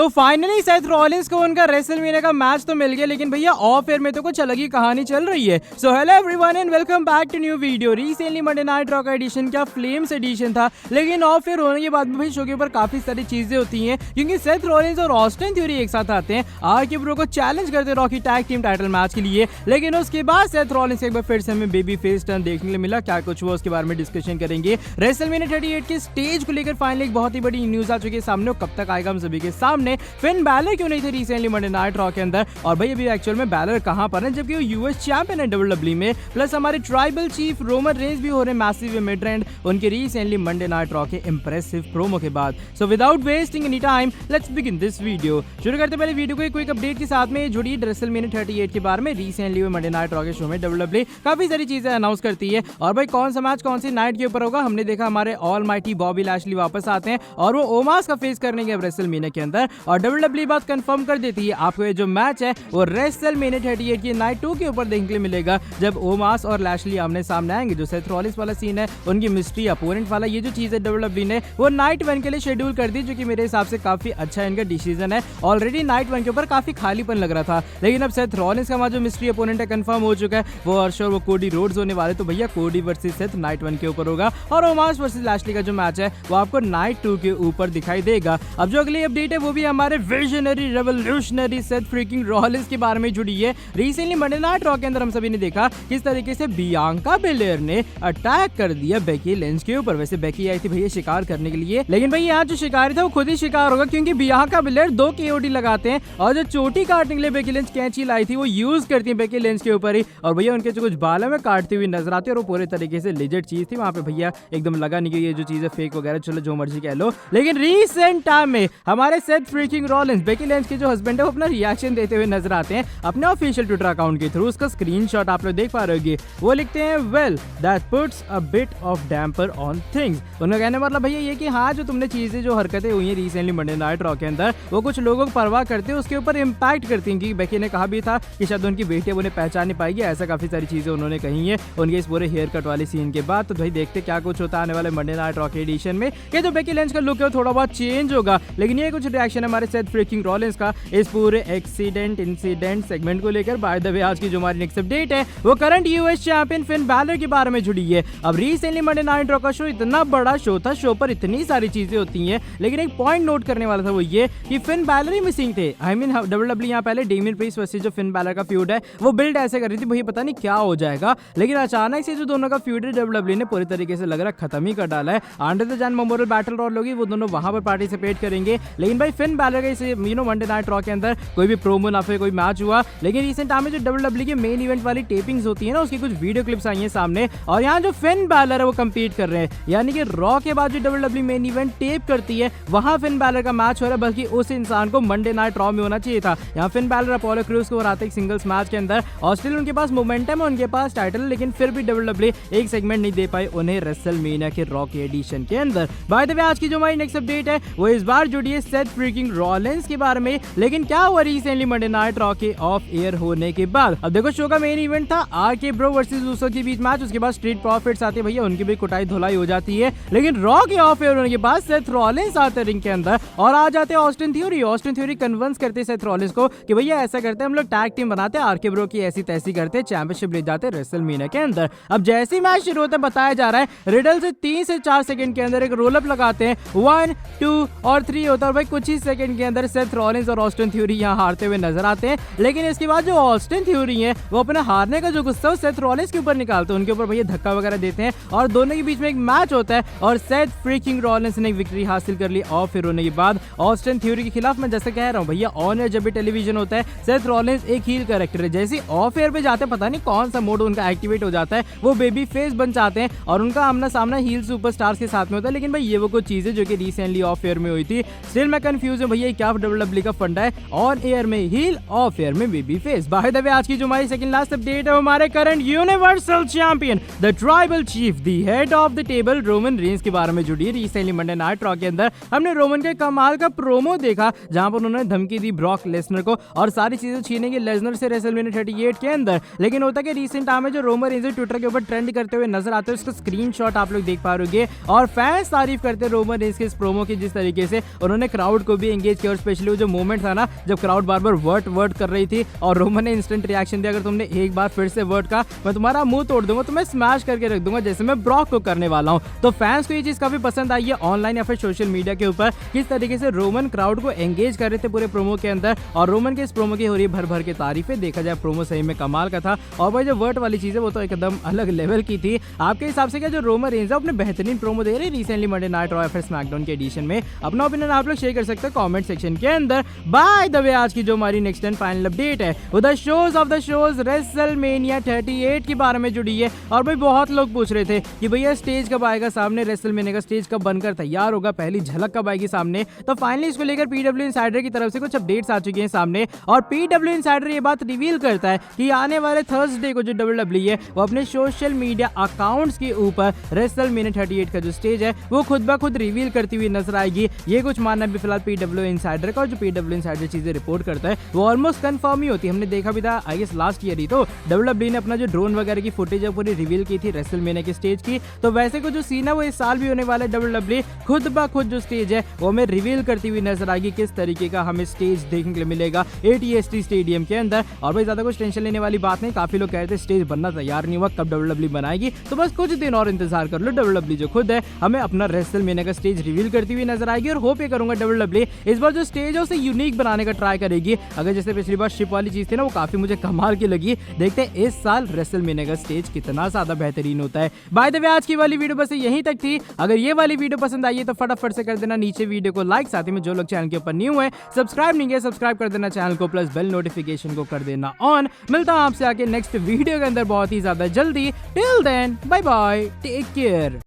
तो finally Seth Rollins को उनका रेसलमेनिया का मैच तो मिल गया, लेकिन भैया ऑफ एयर में तो कुछ अलग ही कहानी चल रही है। So hello everyone and welcome back to new video. Recently Monday night Raw का एडिशन क्या फ्लेम्स एडिशन था, लेकिन ऑफ एयर होने के बाद भी भाई शो के ऊपर काफी सारी चीजें होती हैं, क्योंकि सेथ रॉलिंस और ऑस्टिन थ्योरी एक साथ आते हैं आरके ब्रो को चैलेंज करते रॉ की टैग टीम टाइटल मैच के लिए। लेकिन उसके बाद सेथ रॉलिंस एक बार फिर से हमें बेबी फेस टर्न देखने को मिला। क्या कुछ हुआ उसके बारे में डिस्कशन करेंगे। रेसलमेनिया 38 के स्टेज को लेकर फाइनली एक बहुत ही बड़ी न्यूज आ चुकी है सामने, कब तक आएगा हम सभी के सामने। फिन बैलर क्यों नहीं थे रिसेंटली मंडे नाइट रॉ के अंदर, और भाई अभी एक्चुअल में बैलर कहां पर है, जबकि वो यूएस चैंपियन है डब्ल्यूडब्ल्यूई में। प्लस हमारे ट्राइबल चीफ रोमन रेंज भी हो रहे मैसिव मिड ट्रेंड उनके रिसेंटली मंडे नाइट रॉ के इंप्रेसिव प्रोमो के बाद। So without wasting any time let's begin this video. शुरू करते पहले वीडियो को एक क्विक अपडेट के साथ में जुड़ी रेसलमेनिया 38 के बारे में। रिसेंटली मंडे नाइट रॉ के शो में डब्ल्यूडब्ल्यूई काफी सारी चीजें अनाउंस करती है, और भाई कौन सा मैच कौन सी नाइट के ऊपर होगा। हमने देखा हमारे ऑलमाइटी बॉबी लैशली वापस आते हैं और वो ओमास का फेस करने के रेसलमेनिया के अंदर, और डब्ल्यूडब्ल्यूई बात कंफर्म कर देती है आपको ये जो मैच है वो रेसलमेनिया 38 की नाइट 2 के ऊपर देखने के लिए मिलेगा, जब ओमास और लैशली आमने सामने आएंगे। जो सेथ रॉलिंस वाला सीन है, उनकी मिस्ट्री अपोनेंट वाला ये जो चीज है डब्ल्यूडब्ल्यूई ने वो नाइट 1 के लिए शेड्यूल कर दी, जो कि मेरे हिसाब से काफी अच्छा इनका डिसीजन है। ऑलरेडी नाइट 1 के ऊपर काफी खालीपन लग रहा था, लेकिन अब सेथ रॉलिंस का जो मिस्ट्री अपोनेंट है कंफर्म हो चुका है, वो और वो कोडी रोड्स होने वाले। तो भैया कोडी वर्सेस सेथ नाइट 1 के ऊपर होगा, और ओमास वर्सेस लैशली का जो मैच है वो आपको नाइट 2 के ऊपर दिखाई देगा। अब जो अगली अपडेट है वो भी हमारे visionary revolutionary Seth freaking Rollins के बारे में जुड़ी है। रिसेंटली मंडे नाइट रॉ के अंदर हम सभी ने देखा किस तरीके से बियांका बेलेयर ने अटैक कर दिया बेकी लिंच के ऊपर। वैसे बेकी आई थी भैया शिकार करने के लिए, लेकिन भाई यहाँ जो शिकारी था वो खुद ही शिकार होगा, क्योंकि बियांका बेलेयर 2 केओडी लगाते हैं, और जो चोटी काटने के लिए बेकी लिंच कैंची लाई थी वो यूज करती है बेकी लिंच के ऊपर ही, और भैया उनके जो कुछ बालों में काटती हुई नजर आती है, और वो पूरे तरीके से लेजिट चीज थी। वहां पे भैया एकदम लगा नहीं कि ये जो चीज है फेक वगैरह, चलो जो मर्जी कह लो। लेकिन रिसेंट टाइम में हमारे Seth freaking Rollins Becky Lynch के जो हस्बैंड है वो अपना रिएक्शन देते हुए नजर आते हैं अपने ऑफिशियल ट्विटर अकाउंट के थ्रू। उसका स्क्रीनशॉट आप लोग देख पा रहे होंगे। वो लिखते हैं well that puts a bit of damper on things. उनका कहने मतलब भैया ये कि हाँ जो तुमने चीजें जो हरकतें हुई हैं रिसेंटली मंडे नाइट रॉ के अंदर, वो कुछ लोगों को परवाह करते हैं, उसके ऊपर इंपैक्ट करती हैं। कि बेकी ने कहा भी था कि शायद उनकी बेटी उन्हें पहचान नहीं पाएगी, ऐसा काफी सारी चीजें उन्होंने कही है उनके इस पूरे हेयर कट वाले सीन के बाद। तो भाई देखते क्या कुछ होता आने वाले मंडे नाइट रॉ के एडिशन में, कि जो बेकी लिंच का लुक है वो थोड़ा बहुत चेंज होगा। लेकिन ये कुछ रिएक्शन हमारे सेथ फ्रीकिंग रॉलिंस का इस पूरे इंसिडेंट सेगमेंट को लेकर। बाय द वे आज की जो हमारी नेक्स्ट अपडेट है वो current US champion Finn Balor के बारे में जुड़ी है। अब रिसेंटली मंडे नाइट रॉ का शो इतना बड़ा शो था, शो पर इतनी सारी चीजें होती हैं, लेकिन एक पॉइंट नोट करने वाला था वो ये कि फिन बैलर ही मिसिंग थे। आई मीन डब्ल्यूडब्ल्यूई यहाँ पहले डेमियन प्रीस्ट वर्सेस जो फिन बैलर का फ्यूड है वो बिल्ड ऐसे कर रही थी, वही पता नहीं क्या हो जाएगा, लेकिन अचानक से जो दोनों का फ्यूड है डब्ल्यूडब्ल्यूई ने पूरी तरीके से लग रहा खत्म ही कर डाला है। Under the Jain memorial battle royal होगी, वो दोनों वहां पर पार्टिसिपेट करेंगे। लेकिन भाई फिन बैलर का मंडे नाइट रॉ के अंदर कोई भी प्रोमो ना फिर कोई मैच हुआ, लेकिन रिसेंट टाइम में जो डब्ल्यूडब्ल्यूई के मेन इवेंट वाली टेपिंग्स होती है ना, उसकी कुछ वीडियो क्लिप्स आई हैं सामने, और यहाँ जो फिन बैलर है वो कंपीट कर रहे हैं। यानी कि रॉ के बाद जो डब्ल्यूडब्ल्यूई मेन इवेंट टेप करती है वहां फिन बैलर का मैच हो रहा है, बल्कि उस इंसान को मंडे नाइट रॉ में होना चाहिए था। यहाँ फिन बैलर अपोलो क्रूज को हराते एक सिंगल्स मैच के अंदर, और स्टिल उनके पास मोमेंटम है, उनके पास टाइटल, लेकिन फिर भी डब्ल्यूडब्ल्यूई एक सेगमेंट नहीं दे पाई उन्हें रेसलमेनिया के रॉ के एडिशन के अंदर। बाय द वे आज की जो हमारी नेक्स्ट अपडेट है वो इस बार जुड़ी है सेथ फ्रीकिंग रॉलिंस के बारे में। लेकिन क्या हुआ रिसेंटली मंडे नाइट रॉ के ऑफ एयर होने के बाद। अब देखो शो का मेन इवेंट था आरके ब्रो वर्सेस उसो के बीच मैच, उसके बाद स्ट्रीट प्रॉफिट्स आते भैया, उनकी भी कुटाई धुलाई हो जाती है। लेकिन रॉ के ऑफ एयर होने के बाद सेथ रॉलिंस आते रिंग के अंदर, और आ जाते Austin theory. Austin theory convince करते सेथ रॉलिंस को कि भैया ऐसा करते हैं हम लोग टैग टीम बनाते हैं, आरके ब्रो की ऐसी तैसी करते, चैंपियनशिप ले जाते रेसलमेनिया के अंदर। अब जैसे ही मैच शुरू होता है बताया जा रहा है रिडल से 3 से 4 सेकंड के अंदर एक रोल अप लगाते हैं, 1 2 और 3 होता है, और भाई कुछ ही सेकंड के अंदर सेथ रॉलिंस और ऑस्टिन थ्योरी यहाँ हारते हुए नजर आते हैं। लेकिन इसके बाद जो ऑस्टिन थ्योरी है वो अपने हारने का जो गुस्सा है सेथ रॉलिंस के ऊपर निकालते हैं, उनके ऊपर भैया धक्का वगैरह देते हैं, और दोनों के बीच में एक मैच होता है, और सेथ फ्रीकिंग रॉलिंस ने विक्ट्री हासिल कर ली ऑफ एयर होने के बाद ऑस्टिन थ्योरी के खिलाफ। मैं जैसे कह रहा हूँ भैया ऑन एयर जब भी टेलीविजन होता है सेथ रॉलिंस एक हील कैरेक्टर है, जैसे ऑफ एयर पे जाते पता नहीं कौन सा मोड उनका एक्टिवेट हो जाता है, वो बेबी फेस बन जाते हैं, और उनका आमना सामना हील सुपरस्टार्स के साथ में होता है। लेकिन भाई ये वो कुछ चीजें जो कि रिसेंटली ऑफ एयर में हुई थी, स्टिल मैं कंफ्यूज हूं भैया क्या डब्ल्यूडब्ल्यूई का फंडा है, ऑन एयर में हील ऑफ एयर में baby face. By the way आज की जो हमारी सेकंड लास्ट अपडेट है हमारे current universal champion the tribal chief the head of the table Roman Reigns के बारे में जुड़ी। रिसेंटली मंडे नाइट रॉ के अंदर हमने रोमन के कमाल का प्रोमो देखा, जहां पर उन्होंने धमकी दी ब्रॉक लेसनर को और सारी चीजें छीनेंगे लेसनर से रेसलमेनिया 38 के अंदर। लेकिन होता कि रिसेंट टाइम में जो रोमन रेंज ट्विटर के ऊपर ट्रेंड करते हुए नजर आते हैं, उसका स्क्रीनशॉट आप लोग देख पा रहे होंगे, और फैंस तारीफ करते हैं रोमन रेंज के इस प्रोमो की, जिस तरीके से उन्होंने क्राउड को भी एंगेज किया और स्पेशली वो जो मोमेंट था ना जब क्राउड बार बार वर्ट वर्ट कर रही थी और रोमन ने इंस्टेंट रिएक्शन दिया, अगर तुमने एक बार फिर से वर्ट का मैं तुम्हारा मुंह तोड़ दूंगा, तो मैं स्मैश करके रख दूंगा जैसे मैं ब्रॉक को करने वाला हूँ। तो फैंस को ये चीज काफी पसंद आई है ऑनलाइन या फिर सोशल मीडिया के ऊपर, किस तरीके से रोमन क्राउड को एंगेज कर रहे थे पूरे प्रोमो के अंदर और रोमन के इस प्रोमो की हो रही है भर भर के तारीफें। देखा जाए प्रोमो सही में कमाल का था और भाई जो वर्ट वाली चीज है वो तो एकदम अलग लेवल की थी। आपके हिसाब से क्या जो रोमन रेंज है अपने बेहतरीन प्रोमो दे रहे रिसेंटली मंडे नाइट रॉ या फिर स्मैकडाउन के एडिशन में? अपना ओपिनियन आप लोग शेयर कर सकते हैं कमेंट सेक्शन के अंदर। बाय द वे आज की जो हमारी नेक्स्ट एंड फाइनल अपडेट है वो the shows of the shows WrestleMania 38 के बारे में जुड़ी है। और भाई बहुत लोग पूछ रहे थे कि भैया स्टेज कब आएगा सामने, रेसलमेनिया का स्टेज कब बनकर तैयार होगा, पहली झलक कब आएगी सामने? तो फाइनली इसको लेकर पीडब्ल्यू इनसाइडर की तरफ से कुछ अपडेट्स आ चुके हैं सामने और पीडब्ल्यू इनसाइडर ये बात रिवील करता है कि आने वाले थर्सडे को जो डब्ल्यूडब्ल्यूई है वो अपने सोशल मीडिया अकाउंट्स के ऊपर रेसलमेनिया 38 का जो स्टेज है वो खुद ब खुद रिवील करती हुई नजर आएगी। ये कुछ मानना भी फिलहाल पीडब्ल्यू इनसाइडर का, और जो पीडब्ल्यू इनसाइडर चीजें रिपोर्ट करता है वो ऑलमोस्ट कंफर्म ही होती है। हमने देखा भी था आई गेस लास्ट ईयर ही तो डब्ल्यूडब्ल्यूई ने अपना जो ड्रोन वगैरह की फुटेज है पूरी रिवील की थी रेसलमेनिया के स्टेज की। तो वैसे को जो सीन है वो इस साल भी होने वाला है, डब्ल्यूडब्ल्यूई खुद ब खुद जो स्टेज है वो हमें रिवील करती हुई नजर आएगी। किस तरीके का हमें स्टेज देखने के लिए मिलेगा AT&T स्टेडियम के अंदर। और भाई ज्यादा कुछ टेंशन लेने वाली बात नहीं, काफी लोग कह रहे थे स्टेज बनना तैयार नहीं हुआ, कब डब्ल्यूडब्ल्यूई बनाएगी, तो बस कुछ दिन और इंतजार कर लो। डब्ल्यूडब्ल्यूई जो खुद है हमें अपना रेसलमेनिया का स्टेज रिवील करती हुई नजर आएगी और होप ये करूंगा डब्ल्यूडब्ल्यूई इस बार जो स्टेज है उसे यूनिक बनाने का ट्राई करेगी। अगर जैसे पिछली बार शिप वाली चीज थी ना वो काफी मुझे कमाल की लगी, देखते हैं इस साल रेसलमेनिया का स्टेज कितना ज्यादा बेहतरीन होता है। बाय द वे आज की वाली वीडियो बस यहीं तक थी। अगर ये वाली वीडियो पसंद आई है तो फटाफट से कर देना नीचे वीडियो को लाइक, साथ ही में जो लोग चैनल के ऊपर न्यू है सब्सक्राइब नहीं किया सब्सक्राइब कर देना चैनल को, प्लस बेल नोटिफिकेशन को कर देना ऑन। मिलता हूं आपसे आके नेक्स्ट वीडियो के अंदर बहुत ही ज्यादा जल्दी। Till then bye bye, take care.